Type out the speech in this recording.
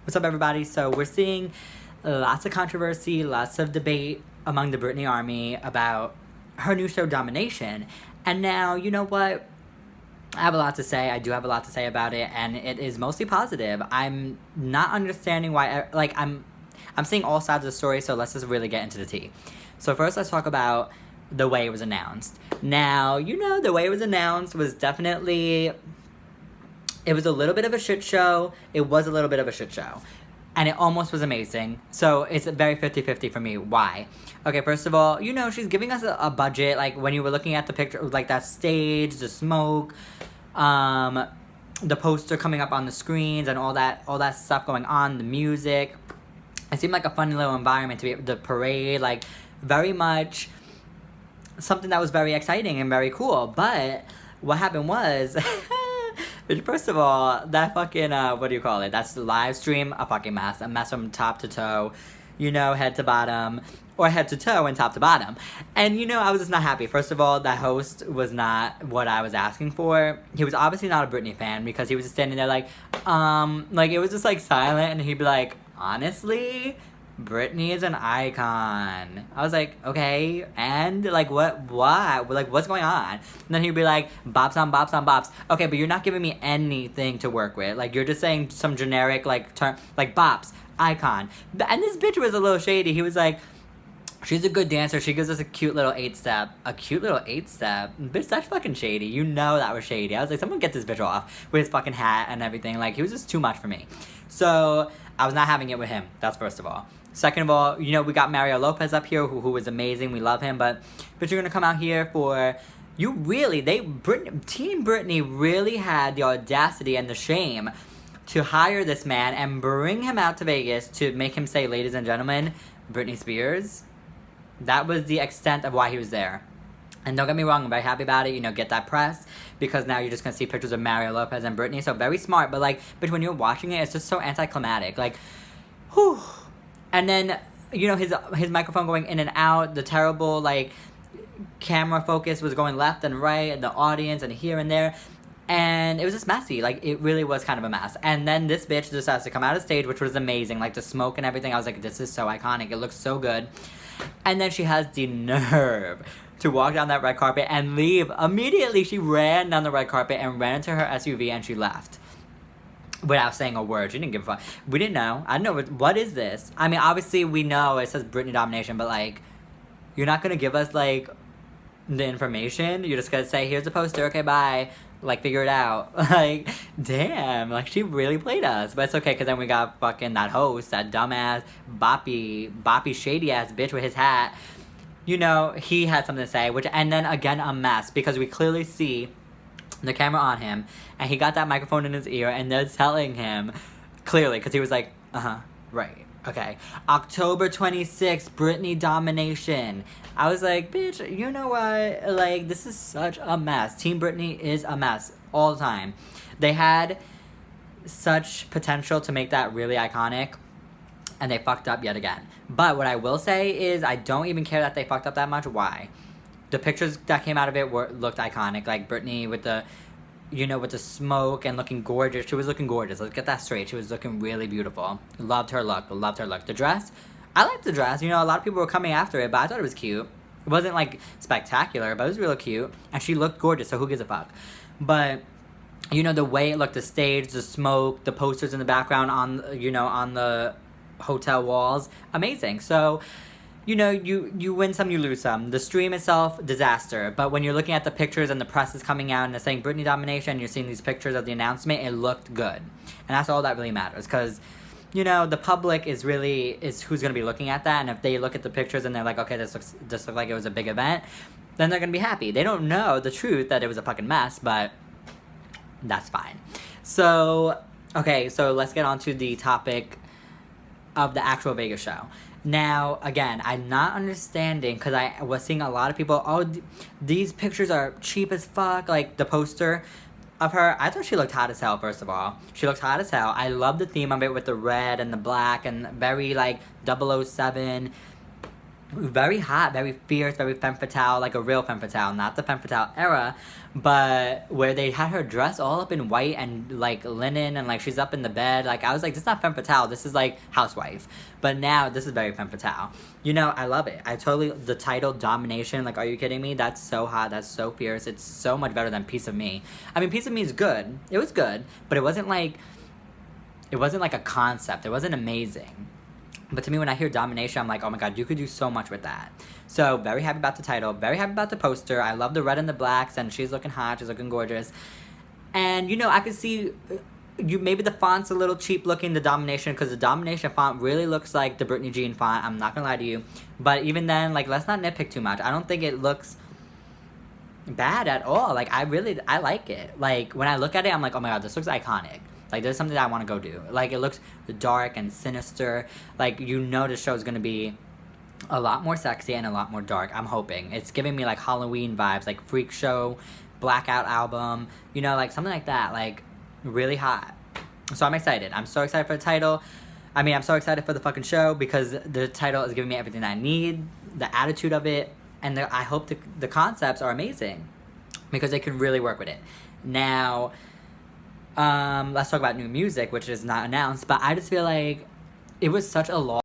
What's up, everybody? So we're seeing lots of controversy, lots of debate among the Britney army about her new show, Domination. And now, you know what? I have a lot to say. I do have a lot to say about it, and it is mostly positive. I'm not understanding why, I'm seeing all sides of the story, so let's just really get into the tea. So first, let's talk about the way it was announced. Now, the way it was announced was definitely... It was a little bit of a shit show. It was a little bit of a shit show. And it almost was amazing. So it's very 50-50 for me. Why? Okay, first of all, she's giving us a budget. Like, when you were looking at the picture, like that stage, the smoke, the poster coming up on the screens, and all that stuff going on, the music. It seemed like a funny little environment to be the parade, like, very much something that was very exciting and very cool. But what happened was... First of all, that fucking, that's the live stream, a fucking mess. A mess from top to toe, head to bottom, or head to toe and top to bottom. And, I was just not happy. First of all, that host was not what I was asking for. He was obviously not a Britney fan, because he was just standing there like, it was just, like, silent, and he'd be like, honestly... Britney is an icon. I was like, okay, and, like, what? Like, what's going on? And then he'd be like, bops on bops on bops. Okay, but you're not giving me anything to work with. Like, you're just saying some generic, like, term, like, bops, icon. And this bitch was a little shady. He was like, she's a good dancer. She gives us a cute little 8-step. A cute little 8-step? Bitch, that's fucking shady. You know that was shady. I was like, someone get this bitch off with his fucking hat and everything. Like, he was just too much for me. So, I was not having it with him. That's first of all. Second of all, we got Mario Lopez up here, who was amazing. We love him, but you're gonna come out here for... Team Britney really had the audacity and the shame to hire this man and bring him out to Vegas to make him say, ladies and gentlemen, Britney Spears. That was the extent of why he was there. And don't get me wrong, I'm very happy about it, get that press, because now you're just gonna see pictures of Mario Lopez and Britney, so very smart, but when you're watching it, it's just so anticlimactic, like, whew. And then, his microphone going in and out, the terrible, like, camera focus was going left and right, and the audience, and here and there, and it was just messy. Like, it really was kind of a mess. And then this bitch just has to come out of stage, which was amazing, like, the smoke and everything. I was like, this is so iconic, it looks so good. And then she has the nerve to walk down that red carpet and leave. Immediately, she ran down the red carpet and ran into her SUV, and she left. Without saying a word. She didn't give a fuck. We didn't know. I don't know. What is this? I mean, obviously, we know it says Britney Domination, but, like, you're not going to give us, like, the information? You're just going to say, here's the poster, okay, bye. Like, figure it out. Like, damn. Like, she really played us. But it's okay, because then we got fucking that host, that dumbass, boppy, shady-ass bitch with his hat. He had something to say, and then, again, a mess, because we clearly see the camera on him, and he got that microphone in his ear, and they're telling him, clearly, because he was like, right, okay, October 26th, Britney Domination. I was like, bitch, you know what, like, this is such a mess. Team Britney is a mess, all the time. They had such potential to make that really iconic, and they fucked up yet again. But what I will say is, I don't even care that they fucked up that much. Why? The pictures that came out of it looked iconic. Like, Britney with the, with the smoke and looking gorgeous. She was looking gorgeous. Let's get that straight. She was looking really beautiful. Loved her look. The dress, I liked the dress. A lot of people were coming after it, but I thought it was cute. It wasn't, like, spectacular, but it was really cute. And she looked gorgeous, so who gives a fuck? But, the way it looked, the stage, the smoke, the posters in the background on, on the hotel walls, amazing. So... you win some, you lose some. The stream itself, disaster. But when you're looking at the pictures and the press is coming out and they're saying Britney Domination, you're seeing these pictures of the announcement, it looked good. And that's all that really matters. Because, the public is who's going to be looking at that. And if they look at the pictures and they're like, okay, this looks like it was a big event, then they're going to be happy. They don't know the truth that it was a fucking mess, but that's fine. So, okay, so let's get on to the topic of the actual Vegas show. Now, again, I'm not understanding, because I was seeing a lot of people, these pictures are cheap as fuck, like, the poster of her, I thought she looked hot as hell, first of all. She looked hot as hell. I love the theme of it with the red and the black, and very, like, 007, very hot, very fierce, very femme fatale, like a real femme fatale, not the femme fatale era, but where they had her dressed all up in white and like linen and like she's up in the bed. Like I was like, this is not femme fatale, this is like housewife. But now this is very femme fatale. You know, I love it. I totally, the title Domination, like, are you kidding me? That's so hot, that's so fierce. It's so much better than Piece of Me. I mean, Piece of Me is good. It was good, but it wasn't like a concept. It wasn't amazing. But to me, when I hear Domination, I'm like, oh my god, you could do so much with that. So, very happy about the title. Very happy about the poster. I love the red and the blacks, and she's looking hot. She's looking gorgeous. And, you know, I could see... maybe the font's a little cheap looking, the Domination, because the Domination font really looks like the Britney Jean font. I'm not gonna lie to you. But even then, like, let's not nitpick too much. I don't think it looks bad at all. Like, I like it. Like, when I look at it, I'm like, oh my god, this looks iconic. Like, there's something that I want to go do. Like, it looks dark and sinister. Like, you know the show's going to be a lot more sexy and a lot more dark. I'm hoping. It's giving me, like, Halloween vibes. Like, Freak Show, Blackout album. You know, like, something like that. Like, really hot. So I'm excited. I'm so excited for the title. I mean, I'm so excited for the fucking show because the title is giving me everything that I need. The attitude of it. And I hope the concepts are amazing. Because they can really work with it. Now... let's talk about new music, which is not announced, but I just feel like it was such a long